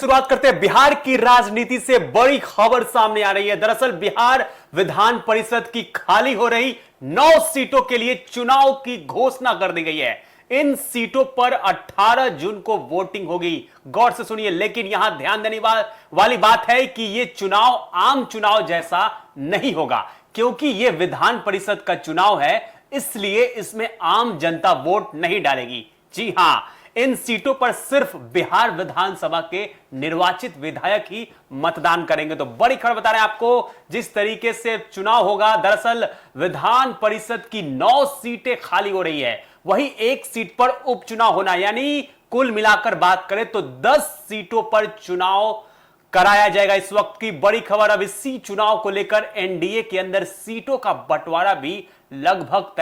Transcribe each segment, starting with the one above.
शुरुआत करते हैं बिहार की राजनीति से। बड़ी खबर सामने आ रही है। दरअसल बिहार विधान परिषद की खाली हो रही 9 सीटों के लिए चुनाव की घोषणा कर दी गई है। इन सीटों पर 18 जून को वोटिंग होगी। गौर से सुनिए, लेकिन यहां ध्यान देने वाली बात है कि यह चुनाव आम चुनाव जैसा नहीं होगा, क्योंकि यह विधान परिषद का चुनाव है, इसलिए इसमें आम जनता वोट नहीं डालेगी। जी हां, इन सीटों पर सिर्फ बिहार विधानसभा के निर्वाचित विधायक ही मतदान करेंगे। तो बड़ी खबर बता रहे हैं आपको, जिस तरीके से चुनाव होगा। दरअसल विधान परिषद की 9 सीटें खाली हो रही है, वही एक सीट पर उपचुनाव होना, यानी कुल मिलाकर बात करें तो 10 सीटों पर चुनाव कराया जाएगा। इस वक्त की बड़ी खबर। अब इसी चुनाव को लेकर एनडीए के अंदर सीटों का बंटवारा भी लगभग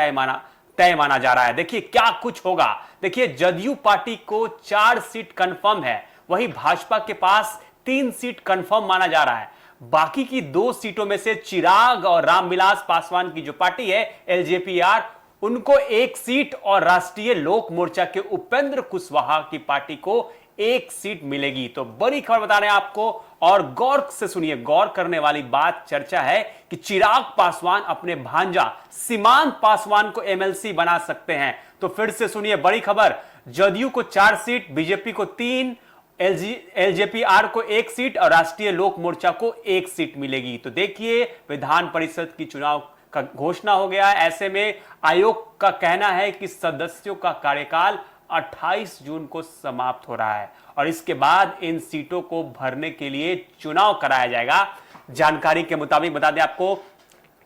तय माना जा रहा है। देखिए क्या कुछ होगा। देखिए, जदयू पार्टी को 4 सीट कंफर्म है, वही भाजपा के पास 3 सीट कंफर्म माना जा रहा है। बाकी की 2 सीटों में से चिराग और रामविलास पासवान की जो पार्टी है एलजेपीआर, उनको 1 सीट और राष्ट्रीय लोक मोर्चा के उपेंद्र कुशवाहा की पार्टी को 1 सीट मिलेगी। तो बड़ी खबर बता रहे हैं आपको, और गौर से सुनिए। गौर करने वाली बात चर्चा है कि चिराग पासवान अपने भांजा सीमांत पासवान को एमएलसी बना सकते हैं। तो फिर से सुनिए बड़ी खबर। जदयू को 4 सीट, बीजेपी को 3, एलजेपीआर को 1 सीट और राष्ट्रीय लोक मोर्चा को 1 सीट मिलेगी। तो देखिए, विधान परिषद की चुनाव का घोषणा हो गया। ऐसे में आयोग का कहना है कि सदस्यों का कार्यकाल 28 जून को समाप्त हो रहा है और इसके बाद इन सीटों को भरने के लिए चुनाव कराया जाएगा। जानकारी के मुताबिक बता दें आपको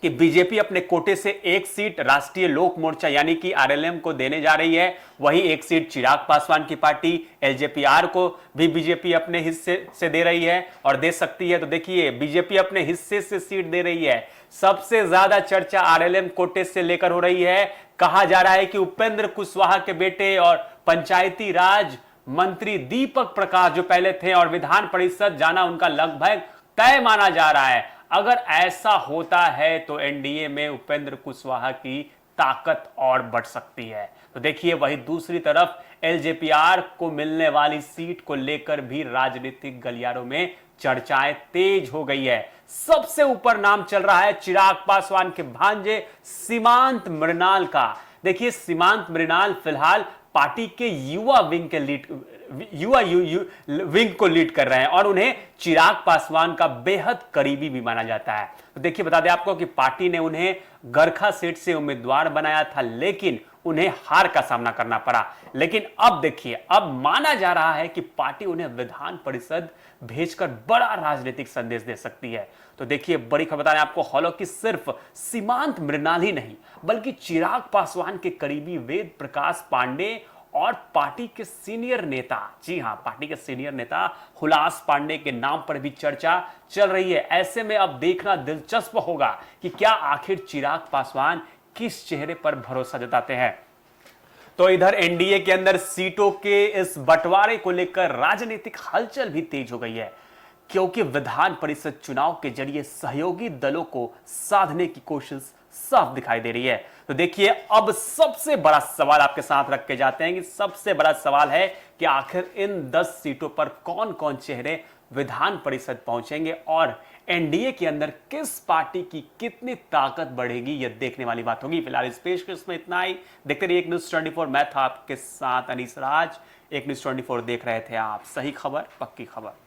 कि बीजेपी अपने कोटे से 1 सीट राष्ट्रीय लोक मोर्चा यानी कि आरएलएम को देने जा रही है, वही 1 सीट चिराग पासवान की पार्टी एलजेपीआर को भी बीजेपी अपने हिस्से से दे रही है और दे सकती है। तो देखिए, बीजेपी अपने हिस्से से सीट दे रही है। सबसे ज्यादा चर्चा आरएलएम कोटे से लेकर हो रही है। कहा जा रहा है कि उपेंद्र कुशवाहा के बेटे और पंचायती राज मंत्री दीपक प्रकाश जो पहले थे और विधान परिषद जाना उनका लगभग तय माना जा रहा है। अगर ऐसा होता है तो एनडीए में उपेंद्र कुशवाहा की ताकत और बढ़ सकती है। तो देखिए, वही दूसरी तरफ एलजेपीआर को मिलने वाली सीट को लेकर भी राजनीतिक गलियारों में चर्चाएं तेज हो गई है। सबसे ऊपर नाम चल रहा है चिराग पासवान के भांजे सीमांत मृणाल का। देखिए, सीमांत मृणाल फिलहाल पार्टी के युवा विंग को लीड कर रहे हैं और उन्हें चिराग पासवान का बेहद करीबी भी माना जाता है। तो देखिए, बता दें आपको कि पार्टी ने उन्हें गरखा सीट से उम्मीदवार बनाया था, लेकिन उन्हें हार का सामना करना पड़ा। लेकिन अब देखिए, अब माना जा रहा है कि पार्टी उन्हें विधान परिषद भेजकर बड़ा राजनीतिक संदेश दे सकती है। तो देखिए, बड़ी खबर बता रहे हैं आपको, हालांकि सिर्फ सीमांत मृणाल ही नहीं बल्कि चिराग पासवान के करीबी वेद प्रकाश पांडे और पार्टी के सीनियर नेता, जी हां, पार्टी के सीनियर नेता हुलास पांडे के नाम पर भी चर्चा चल रही है। ऐसे में अब देखना दिलचस्प होगा कि क्या आखिर चिराग पासवान किस चेहरे पर भरोसा जताते हैं। तो इधर एनडीए के अंदर सीटों के इस बंटवारे को लेकर राजनीतिक हलचल भी तेज हो गई है, क्योंकि विधान परिषद चुनाव के जरिए सहयोगी दलों को साधने की कोशिश साफ दिखाई दे रही है। तो देखिए, अब सबसे बड़ा सवाल आपके साथ रख के जाते हैं कि सबसे बड़ा सवाल है कि आखिर इन 10 सीटों पर कौन कौन चेहरे विधान परिषद पहुंचेंगे और एनडीए के अंदर किस पार्टी की कितनी ताकत बढ़ेगी, यह देखने वाली बात होगी। फिलहाल इस पेशकश में इतना ही। देखते रहिए एक न्यूज़ 24। मैं था आपके साथ अनीस राज। एक न्यूज़ 24 देख रहे थे आप। सही खबर, पक्की खबर।